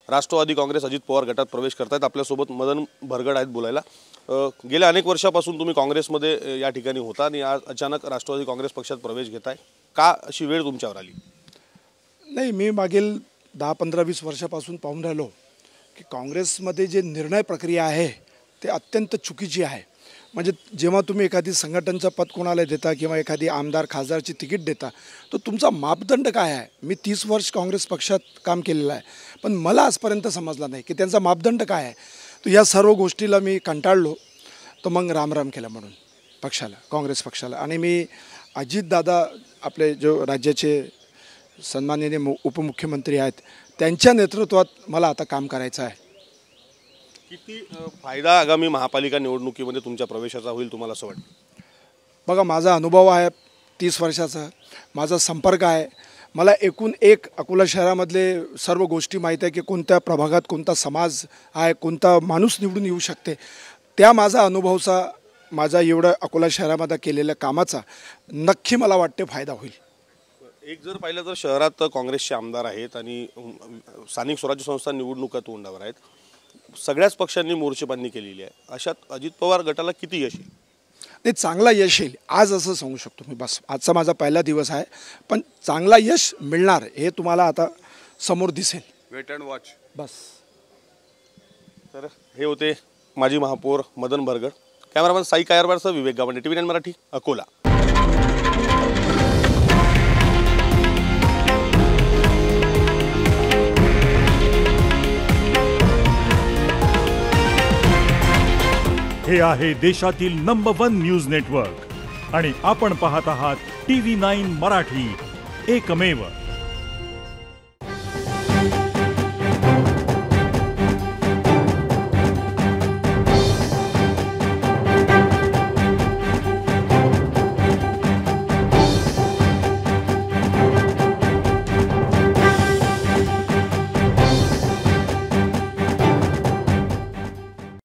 राष्ट्रवादी काँग्रेस अजित पवार गटात प्रवेश करतायत। आपल्यासोबत मदन भरगड आहेत बोलायला। गेल्या अनेक वर्षापासून तुम्ही काँग्रेसमध्ये या ठिकाणी होता आणि आज अचानक राष्ट्रवादी काँग्रेस पक्षात प्रवेश घेताय, का अशी वेळ तुमच्यावर आली? नाही, मी मागील 10-15-20 वर्षापासून पाहून राहिलो की काँग्रेसमध्ये जे निर्णय प्रक्रिया आहे ते अत्यंत चुकीची आहे। म्हणजे जेव्हा तुम्ही एखादी संघटनेचं पद कोणाला देता किंवा एखादी आमदार खासदारची तिकीट देता तो तुमचा मापदंड काय आहे? मी 30 वर्ष काँग्रेस पक्षात काम केलेलं आहे, पण मला आजपर्यंत समजला नाही की त्यांचा मापदंड काय आहे। तर या सर्व गोष्टीला मी कंटाळलो, तर मग रामराम केला म्हणून पक्षाला, काँग्रेस पक्षाला। आणि मी अजितदादा आपले जो राज्याचे सन्माननीय उपमुख्यमंत्री आहेत त्यांच्या नेतृत्वात मला आता काम करायचं आहे। किती फायदा आगामी महापालिका निवडणुकीमध्ये तुमच्या प्रवेशाचा होईल तुम्हाला असं वाटतं? बघा, माझा अनुभव आहे 30 वर्षाचा, माझा संपर्क आहे, मला एकूण एक अकोला शहरामधले सर्व गोष्टी माहीत आहे की कोणत्या प्रभागात कोणता समाज आहे, कोणता माणूस निवडून येऊ शकते। त्या माझा अनुभवचा, माझा एवढा अकोला शहरामध्ये केलेल्या कामाचा नक्की मला वाटते फायदा होईल। एक जर पाहिलं तर शहरात काँग्रेसचे आमदार आहेत आणि स्थानिक स्वराज्य संस्था निवडणुका तोंडावर आहेत, सगळ्याच पक्षांनी मोर्चेबांधणी केलेली आहे, अशात अजित पवार गटाला किती यश येईल? ते चांगला यश येईल आज असं सांगू शकतो मी। बस आजचा माझा पहिला दिवस आहे, पण चांगला यश मिळणार हे तुम्हाला आता समोर दिसेल। वेट अँड वॉच बस। तर हे होते माजी महापौर मदन भरगड। कॅमेरामॅन साई कायरवारसह विवेक गावंडे, TV9 मराठी, अकोला। हे आहे देशातील नंबर 1 न्यूज नेटवर्क आणि आपण पाहत आहात TV9 मराठी, एकमेव।